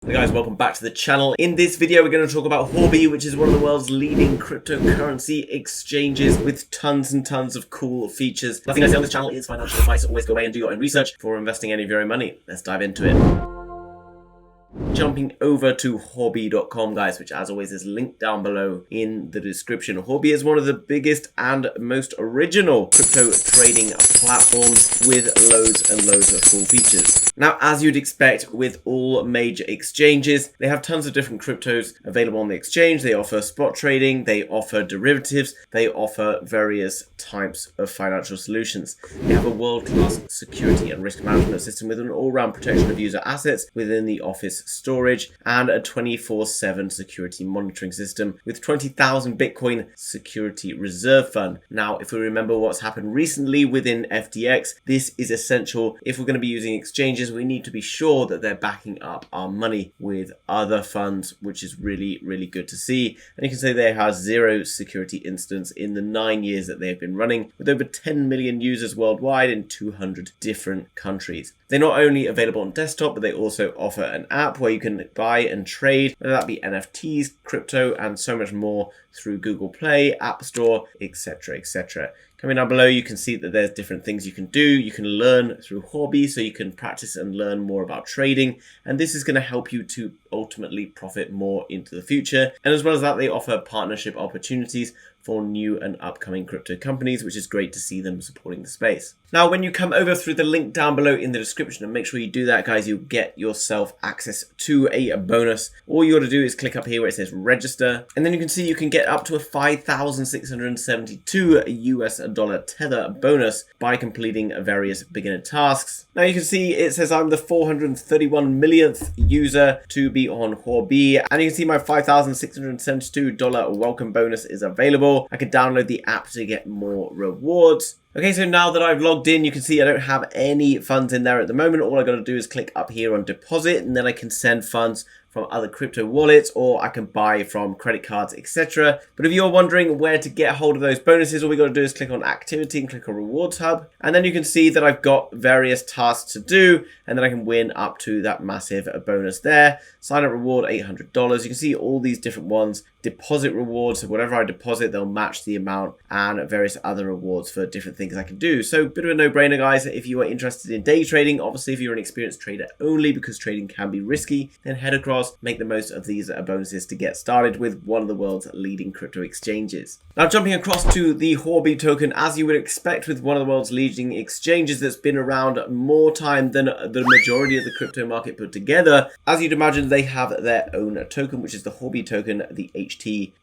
Hey guys, welcome back to the channel. In this video, we're going to talk about Huobi, which is one of the world's leading cryptocurrency exchanges with tons and tons of cool features. Nothing I say on this channel is financial advice. Always go away and do your own research before investing any of your own money. Let's dive into it. Jumping over to Huobi.com, guys, which as always is linked down below in the description. Huobi is one of the biggest and most original crypto trading platforms with loads and loads of cool features. Now, as you'd expect with all major exchanges, they have tons of different cryptos available on the exchange. They offer spot trading, they offer derivatives, they offer various types of financial solutions. They have a world-class security and risk management system with an all-round protection of user assets within the office storage and a 24/7 security monitoring system with 20,000 Bitcoin security reserve fund. Now, if we remember what's happened recently within FTX, this is essential. If we're going to be using exchanges, we need to be sure that they're backing up our money with other funds, which is really, really good to see. And you can say they have zero security incidents in the 9 years that they've been running, with over 10 million users worldwide in 200 different countries. They're not only available on desktop, but they also offer an app where you can buy and trade, whether that be NFTs, crypto, and so much more through Google Play, App Store, etc., etc. Coming down below, you can see that there's different things you can do. You can learn through Huobi, so you can practice and learn more about trading. And this is going to help you to ultimately profit more into the future. And as well as that, they offer partnership opportunities for new and upcoming crypto companies, which is great to see them supporting the space. Now, when you come over through the link down below in the description, and make sure you do that, guys, you'll get yourself access to a bonus. All you got to do is click up here where it says register, and then you can see you can get up to a 5,672 US dollar tether bonus by completing various beginner tasks. Now you can see it says I'm the 431 millionth user to be on Huobi, and you can see my $5,672 welcome bonus is available. I can download the app to get more rewards. Okay, so now that I've logged in, you can see I don't have any funds in there at the moment. All I got to do is click up here on deposit, and then I can send funds from other crypto wallets, or I can buy from credit cards, etc. But if you're wondering where to get hold of those bonuses, all we got to do is click on activity and click on rewards hub. And then you can see that I've got various tasks to do, and then I can win up to that massive bonus there. Sign up reward $800. You can see all these different ones. Deposit rewards, so whatever I deposit, they'll match the amount, and various other rewards for different things I can do. So bit of a no-brainer, guys. If you are interested in day trading, obviously if you're an experienced trader only, because trading can be risky, then head across, make the most of these bonuses to get started with one of the world's leading crypto exchanges. Now jumping across to the Huobi token, as you would expect with one of the world's leading exchanges that's been around more time than the majority of the crypto market put together, as you'd imagine, they have their own token, which is the Huobi token, the HT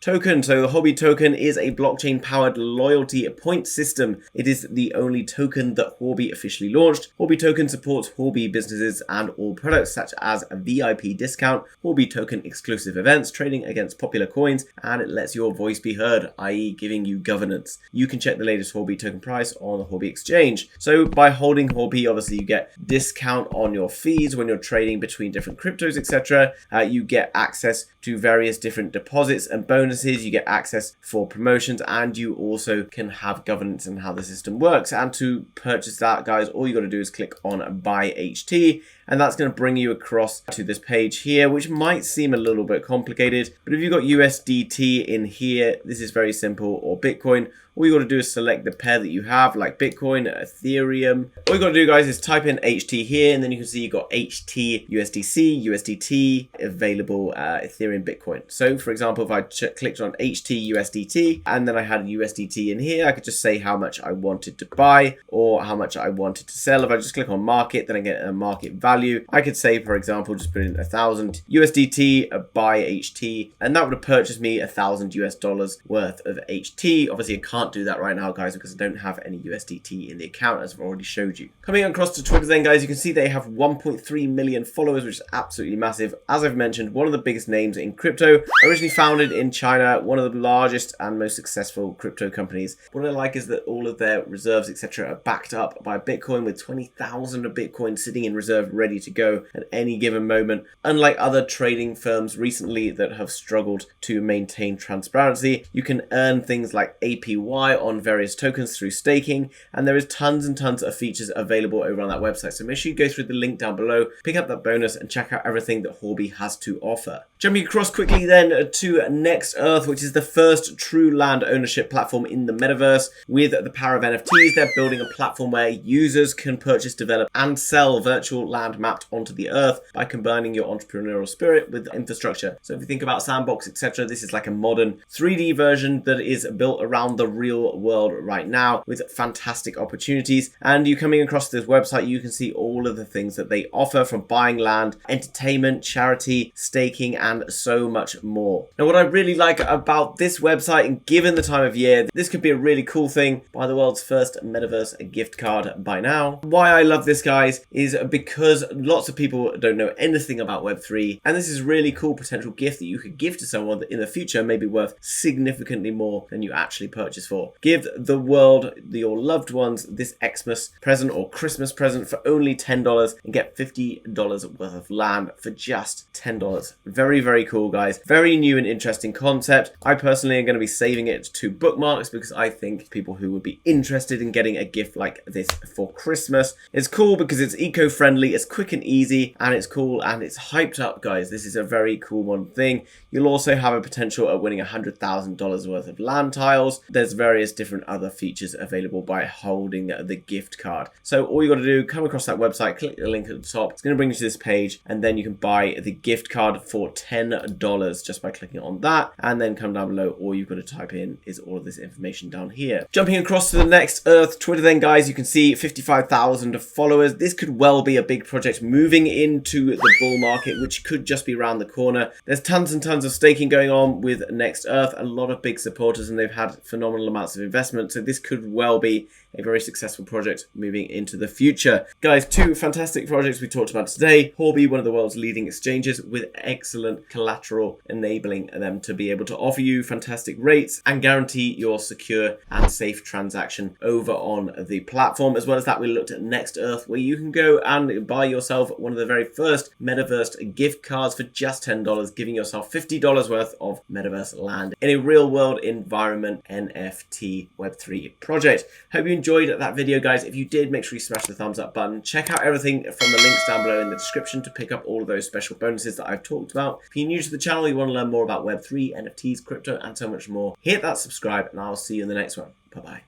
token. So the Huobi token is a blockchain-powered loyalty point system. It is the only token that Huobi officially launched. Huobi token supports Huobi businesses and all products such as a VIP discount, Huobi token exclusive events, trading against popular coins, and it lets your voice be heard, i.e. giving you governance. You can check the latest Huobi token price on the Huobi exchange. So by holding Huobi, obviously you get discount on your fees when you're trading between different cryptos, etc. You get access to various different deposits and bonuses. You get access for promotions, and you also can have governance in how the system works. And to purchase that, guys, all you got to do is click on buy HT, and that's going to bring you across to this page here, which might seem a little bit complicated, but if you've got USDT in here, this is very simple, or Bitcoin. All you got to do is select the pair that you have, like Bitcoin, Ethereum. All you got to do, guys, is type in HT here, and then you can see you've got HT, USDC, USDT, available Ethereum, Bitcoin. So, for example, if I clicked on HT, USDT, and then I had USDT in here, I could just say how much I wanted to buy or how much I wanted to sell. If I just click on market, then I get a market value. I could say, for example, just put in 1,000 USDT, buy HT, and that would have purchased me $1,000 US worth of HT. Obviously, I can't do that right now, guys, because I don't have any USDT in the account, as I've already showed you. Coming across to Twitter then, guys, you can see they have 1.3 million followers, which is absolutely massive. As I've mentioned, one of the biggest names in crypto, originally founded in China, one of the largest and most successful crypto companies. What I like is that all of their reserves, etc., are backed up by Bitcoin, with 20,000 of Bitcoin sitting in reserve ready ready to go at any given moment, unlike other trading firms recently that have struggled to maintain transparency. You can earn things like APY on various tokens through staking, and there is tons and tons of features available over on that website. So make sure you go through the link down below, pick up that bonus, and check out everything that Huobi has to offer. Jumping across quickly then to Next Earth, which is the first true land ownership platform in the metaverse. With the power of NFTs, they're building a platform where users can purchase, develop, and sell virtual land mapped onto the earth by combining your entrepreneurial spirit with infrastructure. So if you think about Sandbox, etc., this is like a modern 3D version that is built around the real world right now with fantastic opportunities. And you coming across this website, you can see all of the things that they offer, from buying land, entertainment, charity, staking, and so much more. Now, what I really like about this website, and given the time of year, this could be a really cool thing. Buy the world's first metaverse gift card by now. Why I love this, guys, is because lots of people don't know anything about Web3, and this is a really cool potential gift that you could give to someone that in the future may be worth significantly more than you actually purchase for. Give the world, your loved ones, this Xmas present or Christmas present for only $10 and get $50 worth of land for just $10. Very, very cool, guys. Very new and interesting concept. I personally am going to be saving it to bookmarks because I think people who would be interested in getting a gift like this for Christmas. It's cool because it's eco-friendly, it's quick and easy, and it's cool and it's hyped up, guys. This is a very cool one thing. You'll also have a potential at winning $100,000 worth of land tiles. There's various different other features available by holding the gift card. So all you got to do, come across that website, click the link at the top. It's going to bring you to this page, and then you can buy the gift card for $10 just by clicking on that, and then come down below. All you've got to type in is all of this information down here. Jumping across to the Next Earth Twitter then, guys, you can see 55,000 followers. This could well be a big project moving into the bull market, which could just be around the corner. There's tons and tons of staking going on with Next Earth, a lot of big supporters, and they've had phenomenal amounts of investment. So this could well be a very successful project moving into the future. Guys, two fantastic projects we talked about today. Huobi, one of the world's leading exchanges with excellent collateral, enabling them to be able to offer you fantastic rates and guarantee your secure and safe transaction over on the platform. As well as that, we looked at Next Earth, where you can go and buy yourself one of the very first metaverse gift cards for just $10, giving yourself $50 worth of metaverse land in a real world environment NFT Web3 project. Hope you enjoyed that video, guys. If you did, make sure you smash the thumbs up button. Check out everything from the links down below in the description to pick up all of those special bonuses that I've talked about. If you're new to the channel, you want to learn more about Web3, NFTs, crypto, and so much more, hit that subscribe, and I'll see you in the next one. Bye-bye.